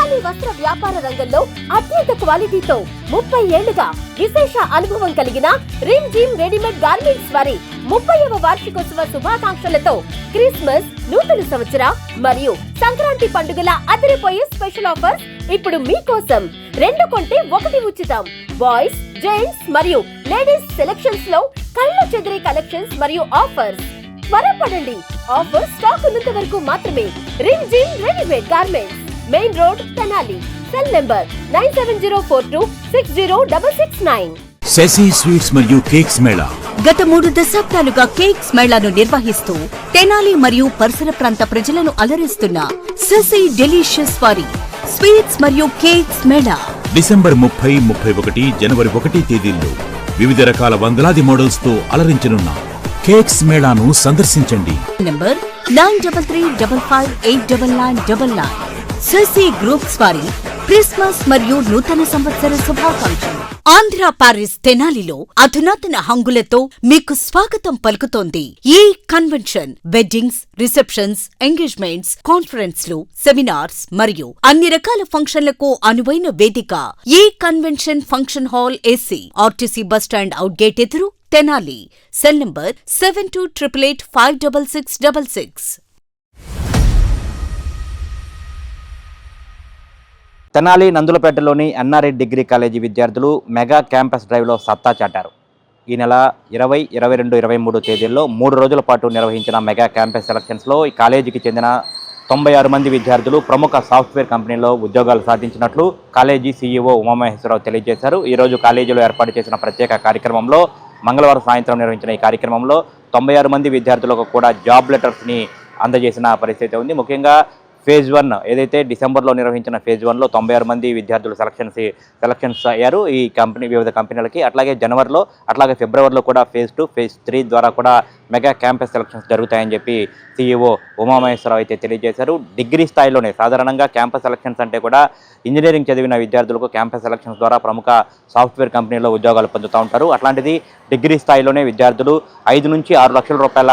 తెనాలి వస్త్ర వ్యాపార రంగంలో అత్యంత క్వాలిటీతో 30 ఏళ్లుగా విశేష అనుభవం కలిగిన రిమ్ జిమ్ రెడీమేడ్ గార్మెంట్స్ వారి 30వ వార్షికోత్సవ శుభాకాంక్షలతో క్రిస్మస్, నూతన సంవత్సర మరియు సంక్రాంతి పండుగల అదిరిపోయే స్పెషల్ ఆఫర్స్ ఇప్పుడు మీకోసం. 2 కొంటే 1 ఉచితం. బాయ్స్, జెంట్స్ మరియు లేడీస్ సెలక్షన్స్ లో కళ్ళు చెదిరే కలెక్షన్స్ మరియు ఆఫర్స్. త్వరపడండి, ఆఫర్ స్టాక్ ఉన్నంత వరకు మాత్రమే. Rimjhim readymade garments, main road, Tenali. Cell number 9704260669. Sashi sweets మరియు కేక్స్ మేళా గత 3 దశాబ్దాలుగా కేక్స్ మేళాను నిర్వహిస్తూ తెనాలి మరియు పరిసర ప్రాంత ప్రజలను అలరిస్తున్న శశి డెలిషియస్ వారి స్వీట్స్ మరియు కేక్స్ మేళా డిసెంబర్ 30, 31, జనవరి 1 తేదీల్లో వివిధ రకాల వందలాది మోడల్స్ తో అలరించనున్న కేక్స్ మేళాను సందర్శించండి. నంబర్ 9335589999. శశి గ్రూప్స్ వారి క్రిస్మస్ మరియు నూతన సంవత్సర శుభాకాంక్షలు. ఆంధ్ర పారిస్ తెనాలిలో అధునాతన హంగులతో మీకు స్వాగతం పలుకుతోంది ఈ కన్వెన్షన్. వెడ్డింగ్స్, రిసెప్షన్స్, ఎంగేజ్మెంట్స్, కాన్ఫరెన్స్లు, సెమినార్స్ మరియు అన్ని రకాల ఫంక్షన్లకు అనువైన వేదిక ఈ convention function hall AC, RTC bus stand out gate ఎదురు, తెనాలి. Cell number 7288856666. తెనాలి నందులపేటలోని ఎన్ఆర్ఐ డిగ్రీ కాలేజీ విద్యార్థులు మెగా క్యాంపస్ డ్రైవ్లో సత్తా చాటారు. ఈ నెల 20, 22, 23 తేదీల్లో 3 రోజుల పాటు నిర్వహించిన మెగా క్యాంపస్ సెలక్షన్స్లో ఈ కాలేజీకి చెందిన 96 మంది విద్యార్థులు ప్రముఖ సాఫ్ట్వేర్ కంపెనీలో ఉద్యోగాలు సాధించినట్లు కాలేజీ సీఈఓ ఉమామహేశ్వరరావు తెలియజేశారు. ఈరోజు కాలేజీలో ఏర్పాటు చేసిన ప్రత్యేక కార్యక్రమంలో మంగళవారం సాయంత్రం నిర్వహించిన ఈ కార్యక్రమంలో 96 మంది విద్యార్థులకు కూడా జాబ్ లెటర్స్ని అందజేసిన పరిస్థితి ఉంది. ముఖ్యంగా ఫేజ్ 1 ఏదైతే డిసెంబర్లో నిర్వహించిన ఫేజ్ 1లో 96 మంది విద్యార్థులు సెలక్షన్స్ అయ్యారు ఈ వివిధ కంపెనీలకి. అట్లాగే జనవరిలో, అట్లాగే ఫిబ్రవరిలో కూడా ఫేజ్ 2, ఫేజ్ 3 ద్వారా కూడా మెగా క్యాంపస్ సెలక్షన్స్ జరుగుతాయని చెప్పి సీఈఓ ఉమామహేశ్వరరావు అయితే తెలియజేశారు. డిగ్రీ స్థాయిలోనే సాధారణంగా క్యాంపస్ సెలక్షన్స్ అంటే కూడా ఇంజనీరింగ్ చదివిన విద్యార్థులకు క్యాంపస్ సెలక్షన్స్ ద్వారా ప్రముఖ సాఫ్ట్వేర్ కంపెనీలో ఉద్యోగాలు పొందుతూ ఉంటారు. అట్లాంటిది డిగ్రీ స్థాయిలోనే విద్యార్థులు 5 నుంచి 6 లక్షల రూపాయల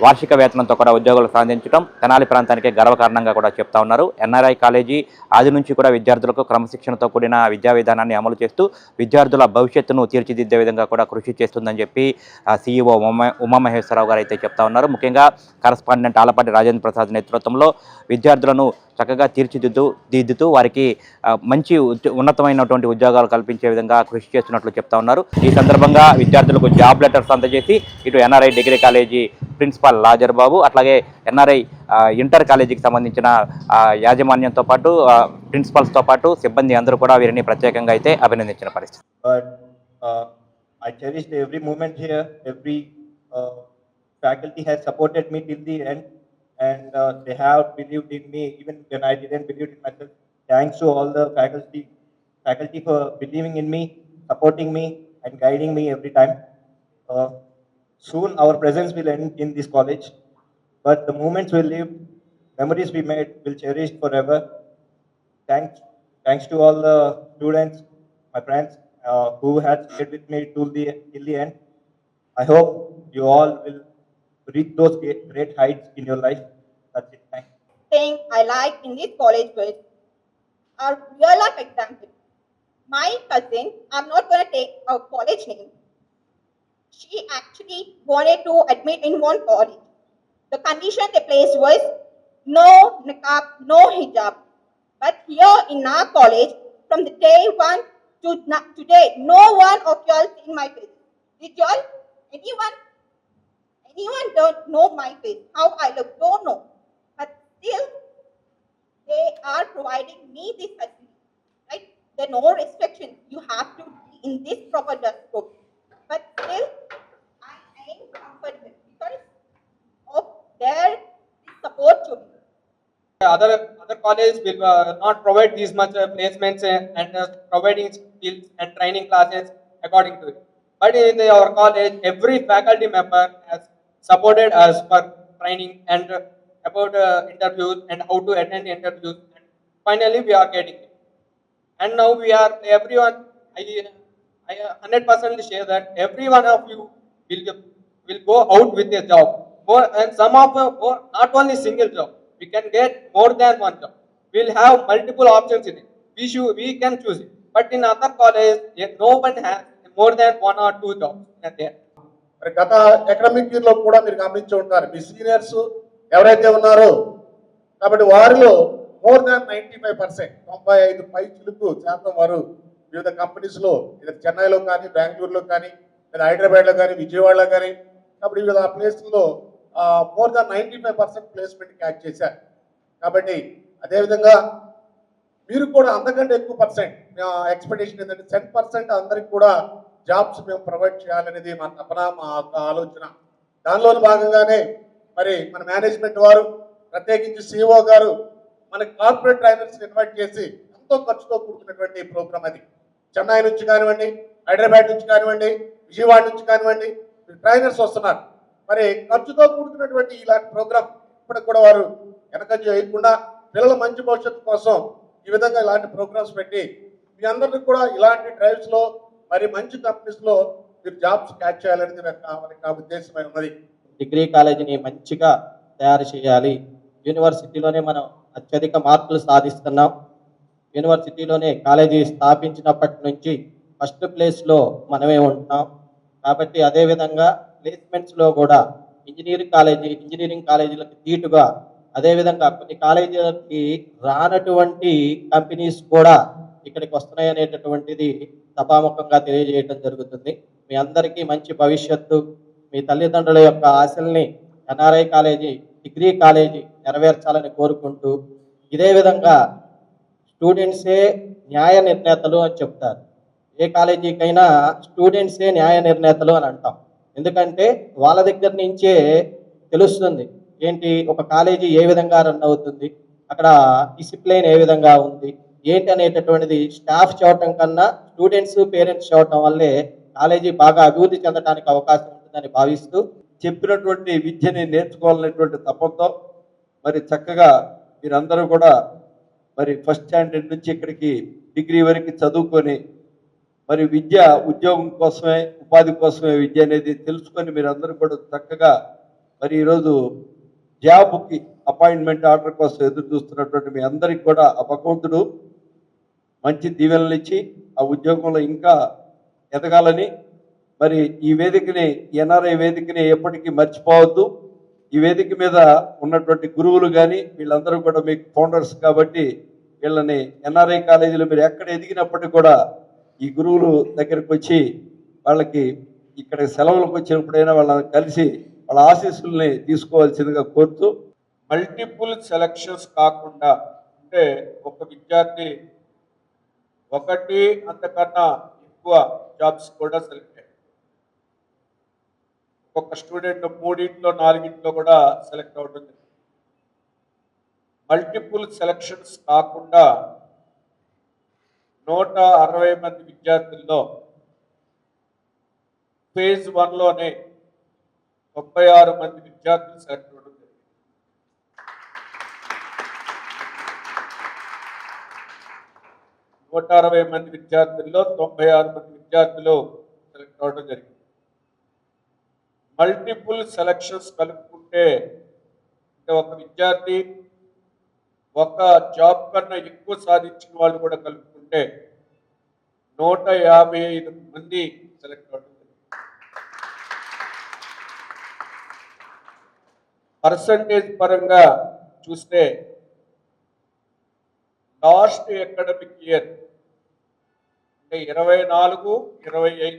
వార్షిక వేతనంతో కూడా ఉద్యోగాలు సాధించడం తెనాలి ప్రాంతానికి గర్వకారణంగా కూడా చెప్తా ఉన్నారు. ఎన్ఆర్ఐ కాలేజీ ఆది నుంచి కూడా విద్యార్థులకు క్రమశిక్షణతో కూడిన విద్యా విధానాన్ని అమలు చేస్తూ విద్యార్థుల భవిష్యత్తును తీర్చిదిద్దే విధంగా కూడా కృషి చేస్తుందని చెప్పి సీఈఓ ఉమామహేశ్వరరావు గారు అయితే చెప్తా ఉన్నారు. ముఖ్యంగా కరస్పాండెంట్ ఆలపాటి రాజేంద్ర ప్రసాద్ నేతృత్వంలో విద్యార్థులను చక్కగా తీర్చిదిద్దుతూ వారికి మంచి ఉన్నతమైనటువంటి ఉద్యోగాలు కల్పించే విధంగా కృషి చేస్తున్నట్లు చెప్తా ఉన్నారు. ఈ సందర్భంగా విద్యార్థులకు జాబ్ లెటర్స్ అందజేసి ఇటు NRI degree college principal Lazar Babu, అట్లాగే ఎన్ఆర్ఐ ఇంటర్ కాలేజీకి సంబంధించిన యాజమాన్యంతో పాటు ప్రిన్సిపల్స్తో పాటు సిబ్బంది అందరూ కూడా వీరిని ప్రత్యేకంగా అయితే అభినందించిన పరిస్థితి. I cherished every moment here. Every faculty has supported me till the end, and they have believed in me even when I didn't believe in myself. Thanks to all the faculty for believing in me, supporting me, and guiding me every time. Soon our presence will end in this college, but the moments we lived, memories we made will cherish forever. Thanks to all the students, my friends, who had stayed with me till the end. I hope you all will reach those great heights in your life. That's it. Thanks. Thing I like in this college was our real life example. My cousin, I'm not going to take a college name. She actually wanted to admit in one college. The condition they placed was no niqab, no hijab. But here in our college, from the day one to today, no one of y'all seen my face. Did y'all? Anyone don't know my face? How I look? Don't know. But still, they are providing me this facility. Right? There are no restrictions. You have to be in this proper dress code. But still, I am comfortable because of their support to me. Other colleges will not provide these much placements and providing skills and training classes according to it. But in our college, every faculty member has supported us for training and about interviews and how to attend interviews. And finally, we are getting it. And now we are everyone. I 100% share that every one of you will go out with a job. And some of not only single job. We can get more than one job. we'll have multiple options in it. We can choose it. But in other college, no one has more than 1 or 2 jobs there. మరి గత academic year లో కూడా మీరు గమనించి ఉంటారు, మీ seniors ఎవరైతే ఉన్నారో కాబట్టి వారిలో మోర్ దాన్ 95%, 95% వారు వివిధ కంపెనీస్ లో చెన్నైలో కానీ, బెంగళూరులో కానీ, లేదా హైదరాబాద్లో కానీ, విజయవాడలో కానీ, కాబట్టి వివిధ ప్లేస్లో మోర్ దాన్ 95% ప్లేస్మెంట్ క్యాచ్ చేశారు. కాబట్టి అదేవిధంగా మీరు కూడా అంతకంటే ఎక్కువ పర్సెంట్ ఎక్స్పెక్టేషన్ ఏంటంటే 10% అందరికి కూడా జాబ్స్ మేము ప్రొవైడ్ చేయాలనేది మా తపన, మా ఆలోచన. దానిలోని భాగంగానే మరి మన మేనేజ్మెంట్ వారు, ప్రత్యేకించి సిఇఓ గారు మన కార్పొరేట్ ట్రైనర్స్ ఇన్వైట్ చేసి ఎంతో ఖర్చుతో కూడుకున్నటువంటి ప్రోగ్రామ్ అది. చెన్నై నుంచి కానివ్వండి, హైదరాబాద్ నుంచి కానివ్వండి, విజయవాడ నుంచి కానివ్వండి, ట్రైనర్స్ వస్తున్నారు. మరి ఖర్చుతో కూడుకున్నటువంటి ఇలాంటి ప్రోగ్రామ్ ఇప్పటికి కూడా వారు వెనకంజ వేయకుండా పిల్లల మంచి భవిష్యత్తు కోసం ఈ విధంగా ఇలాంటి ప్రోగ్రామ్స్ పెట్టి మీ అందరికీ కూడా ఇలాంటి డ్రైవ్స్లో మరి మంచి కంపెనీస్లో మీరు జాబ్స్ క్యాచ్ చేయాలనేది నా ఉద్దేశమై ఉన్నది. డిగ్రీ కాలేజీని మంచిగా తయారు చేయాలి. యూనివర్సిటీలోనే మనం అత్యధిక మార్కులు సాధిస్తున్నాం. యూనివర్సిటీలోనే కాలేజీ స్థాపించినప్పటి నుంచి ఫస్ట్ ప్లేస్లో మనమే ఉంటున్నాం. కాబట్టి అదేవిధంగా ప్లేస్మెంట్స్లో కూడా ఇంజనీరింగ్ కాలేజీలకు తీటుగా, అదేవిధంగా కొన్ని కాలేజీలకి రానటువంటి కంపెనీస్ కూడా ఇక్కడికి వస్తున్నాయి అనేటటువంటిది సభాముఖంగా తెలియజేయడం జరుగుతుంది. మీ అందరికీ మంచి భవిష్యత్తు, మీ తల్లిదండ్రుల యొక్క ఆశల్ని ఎన్ఆర్ఐ కాలేజీ, డిగ్రీ కాలేజీ నెరవేర్చాలని కోరుకుంటూ, ఇదే విధంగా స్టూడెంట్సే న్యాయ నిర్ణేతలు అని చెప్తారు. ఏ కాలేజీకైనా స్టూడెంట్సే న్యాయ నిర్ణేతలు అని అంటాం. ఎందుకంటే వాళ్ళ దగ్గర నుంచే తెలుస్తుంది ఏంటి ఒక కాలేజీ ఏ విధంగా రన్ అవుతుంది, అక్కడ డిసిప్లైన్ ఏ విధంగా ఉంది ఏంటి అనేటటువంటిది స్టాఫ్ చూడటం కన్నా స్టూడెంట్స్, పేరెంట్స్ చూడటం వల్లే కాలేజీ బాగా అభివృద్ధి చెందడానికి అవకాశం ఉంటుందని భావిస్తూ, చెప్పినటువంటి విద్యని నేర్చుకోవాలనేటువంటి తపంతో మరి చక్కగా మీరందరూ కూడా మరి ఫస్ట్ స్టాండర్డ్ నుంచి ఇక్కడికి డిగ్రీ వరకు చదువుకొని మరి విద్య ఉద్యోగం కోసమే, ఉపాధి కోసమే విద్య అనేది తెలుసుకొని మీరందరూ కూడా చక్కగా మరి ఈరోజు జాబ్కి అపాయింట్మెంట్ ఆర్డర్ కోసం ఎదురు చూస్తున్నటువంటి మీ అందరికి కూడా ఆ భగవంతుడు మంచి దీవెనలు ఇచ్చి ఆ ఉద్యోగంలో ఇంకా ఎదగాలని, మరి ఈ వేదికని, ఎన్ఆర్ఐ వేదికని ఎప్పటికీ మర్చిపోవద్దు. ఈ వేదిక మీద ఉన్నటువంటి గురువులు కానీ వీళ్ళందరూ కూడా మీకు ఫౌండర్స్ కాబట్టి వీళ్ళని ఎన్ఆర్ఐ కాలేజీలో మీరు ఎక్కడ ఎదిగినప్పటికీ కూడా ఈ గురువులు దగ్గరికి వచ్చి వాళ్ళకి ఇక్కడ సెలవులకు వచ్చినప్పుడైనా వాళ్ళని కలిసి వాళ్ళ ఆశీస్సుల్ని తీసుకోవాల్సిందిగా కోరుతూ, మల్టిపుల్ సెలక్షన్స్ కాకుండా, అంటే ఒక విద్యార్థి ఒకటి అంతకన్నా ఎక్కువ జాబ్స్ కూడా సెలెక్ట్ అయ్యారు. ఒక్కొక్క స్టూడెంట్ 3 4 కూడా సెలెక్ట్ అవ్వడం జరిగింది. మల్టిపుల్ సెలక్షన్స్ కాకుండా 160 మంది విద్యార్థుల్లో ఫేజ్ 1లోనే 36 మంది విద్యార్థులు సెలెక్ట్ అవ్వడం జరిగింది. 160 మంది విద్యార్థుల్లో 96 మంది విద్యార్థులు సెలెక్ట్ అవ్వడం జరిగింది. మల్టిపుల్ సెలక్షన్స్ కలుపుకుంటే, అంటే ఒక విద్యార్థి ఒక జాబ్ కన్నా ఎక్కువ సాధించిన వాళ్ళు కూడా కలుపుకుంటే 155 మంది సెలెక్ట్ అవ్వడం. పర్సంటేజ్ పరంగా చూస్తే లాస్ట్ అకాడమిక్ ఇయర్ అంటే 24-25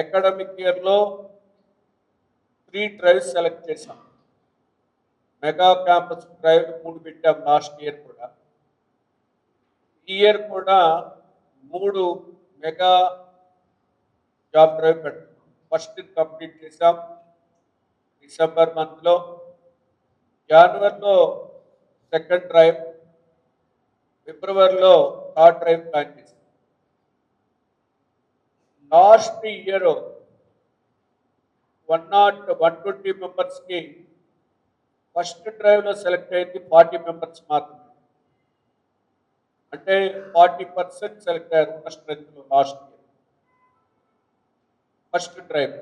అకాడమిక్ ఇయర్లో 3 డ్రైవ్స్ సెలెక్ట్ చేశాం. మెగా క్యాంపస్ డ్రైవ్ 3 పెట్టాం లాస్ట్ ఇయర్ కూడా. ఈ ఇయర్ కూడా 3 మెగా జాబ్ డ్రైవ్ పెట్టాం. ఫస్ట్ కంప్లీట్ చేసాం డిసెంబర్ మంత్లో. జనవరిలో సెకండ్ డ్రైవ్, ఫిబ్రవరిలో థర్డ్ డ్రైవ్ ప్లాన్ చేసాం. లాస్ట్ ఇయర్ 120 మెంబర్స్కి ఫస్ట్ డ్రైవ్లో సెలెక్ట్ అయింది 40 మెంబర్స్ మాత్రమే. అంటే 40% సెలెక్ట్ అయ్యారు ఉన్న స్ట్రెంత్లో లాస్ట్ ఇయర్ ఫస్ట్ డ్రైవ్.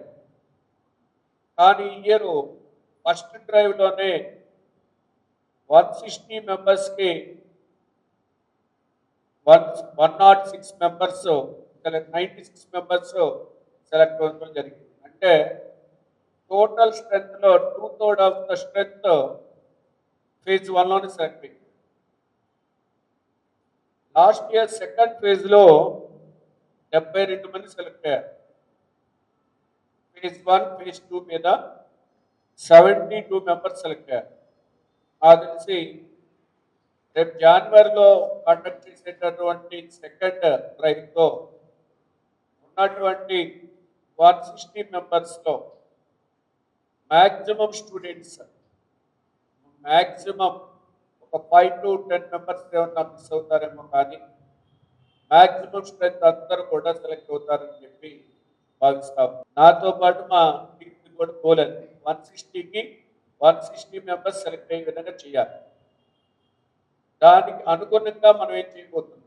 కానీ ఈ ఇయర్ ఫస్ట్ డ్రైవ్లోనే 160 మెంబర్స్కి 106 మెంబర్స్ 96 మెంబర్స్ సెలెక్ట్ అవ్వడం జరిగింది. అంటే టోటల్ స్ట్రెంత్లో 2/3 ఆఫ్ ద స్ట్రెంత్ ఫేజ్ 1లోనే సెలెక్ట్ అయింది. లాస్ట్ ఇయర్ సెకండ్ ఫేజ్లో 72 మంది సెలెక్ట్ అయ్యారు. ఫేజ్ 1 ఫేజ్ 2 మీద 72 మెంబర్స్ సెలెక్ట్ అయ్యారు. నాకు తెలిసి రేపు జనవరిలో కండక్ట్ చేసేటటువంటి సెకండ్ డ్రైవ్తో ఉన్నటువంటి 160 మెంబర్స్లో మ్యాక్సిమం స్టూడెంట్స్ మ్యాక్సిమం ఒక 5 to 10 మెంబర్స్ ఏమన్నా మిస్ అవుతారేమో, కానీ మ్యాక్సిమం స్ట్రెంత్ అందరూ కూడా సెలెక్ట్ అవుతారని చెప్పి భావిస్తాం. నాతో పాటు మా టీంకి కూడా పోలేదు. 160కి 160 మెంబర్స్ సెలెక్ట్ అయ్యే విధంగా చేయాలి. దానికి అనుగుణంగా మనం ఏం చేయబోతున్నాం,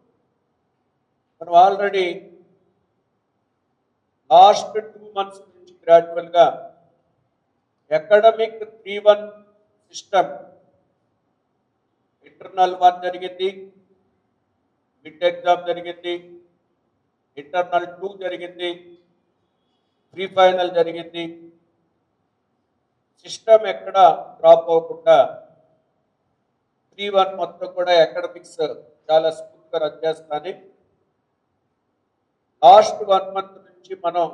మనం ఆల్రెడీ లాస్ట్ 2 months నుంచి గ్రాడ్యువల్గా అకాడమిక్ 3-1 సిస్టమ్ ఇంటర్నల్ 1 జరిగింది, మిడ్ ఎగ్జామ్ జరిగింది, ఇంటర్నల్ 2 జరిగింది, ప్రీ ఫైనల్ జరిగింది. సిస్టమ్ ఎక్కడ డ్రాప్ అవ్వకుండా 3-1 మొత్తం కూడా అకాడమిక్స్ చాలా స్మూత్గా రన్ చేస్తానని లాస్ట్ 1 month నుంచి మనం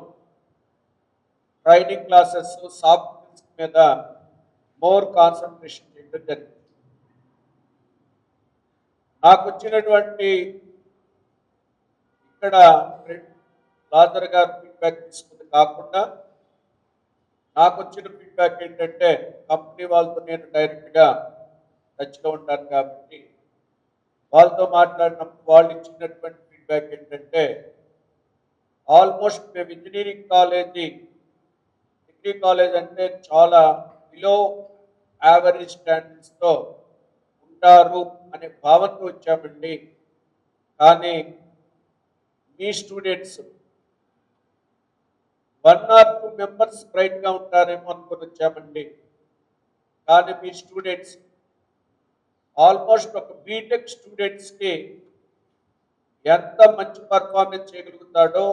ట్రైనింగ్ క్లాసెస్ సాఫ్ట్ స్కిల్స్ మీద మోర్ కాన్సన్ట్రేషన్ చేయడం జరిగింది. నాకు వచ్చినటువంటి ఇక్కడ లాజర్ గారు ఫీడ్బ్యాక్ తీసుకుంది కాకుండా నాకు వచ్చిన ఫీడ్బ్యాక్ ఏంటంటే, కంపెనీ వాళ్ళతో నేను డైరెక్ట్గా టచ్లో ఉంటాను కాబట్టి వాళ్ళతో మాట్లాడినప్పుడు వాళ్ళు ఇచ్చినటువంటి ఫీడ్బ్యాక్ ఏంటంటే, ఆల్మోస్ట్ మేము ఇంజనీరింగ్ కాలేజీ డిగ్రీ కాలేజ్ అంటే చాలా బిలో యావరేజ్ స్టాండర్డ్స్తో ఉంటారు అనే భావనతో వచ్చామండి. కానీ మీ స్టూడెంట్స్ 1 or 2 మెంబర్స్ బ్రైట్గా ఉంటారేమో అనుకుని వచ్చామండి. కానీ మీ స్టూడెంట్స్ ఆల్మోస్ట్ ఒక బీటెక్ స్టూడెంట్స్కి ఎంత మంచి పర్ఫార్మెన్స్ చేయగలుగుతాడో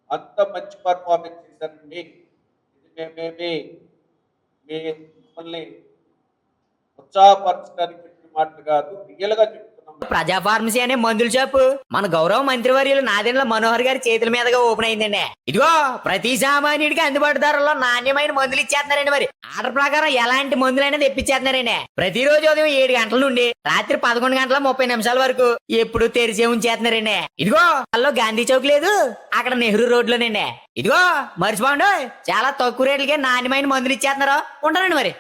అంత మంచి పర్ఫార్మెన్స్ చేశారండి. ఇది మేమేమి మిమ్మల్ని ఉత్సాహపరచడానికి చెప్పిన మాటలు కాదు, రియల్గా చెప్తున్నాం. ప్రజా ఫార్మసీ అనే మందుల షాపు మన గౌరవ మంత్రివర్యులు నాదెండ్ల మనోహర్ గారి చేతుల మీదుగా ఓపెన్ అయిందండి. ఇదిగో ప్రతి సామాన్యుడికి అందుబాటు ధరలో నాణ్యమైన మందులు ఇచ్చేస్తున్నారండి. మరి ఆర్డర్ ప్రకారం ఎలాంటి మందులైనా తెప్పించేస్తున్నారండి. ప్రతిరోజు ఉదయం 7 గంటల నుండి రాత్రి 11:30 వరకు ఎప్పుడు తెరిచే ఉంచేస్తున్నారండి. ఇదిగో అల్లో గాంధీ చౌక్ లేదు, అక్కడ నెహ్రూ రోడ్లోనండి. ఇదిగో మర్చిపోండి, చాలా తక్కువ రేట్లకే నాణ్యమైన మందులు ఇచ్చేస్తున్నారు. ఉంటారండి మరి.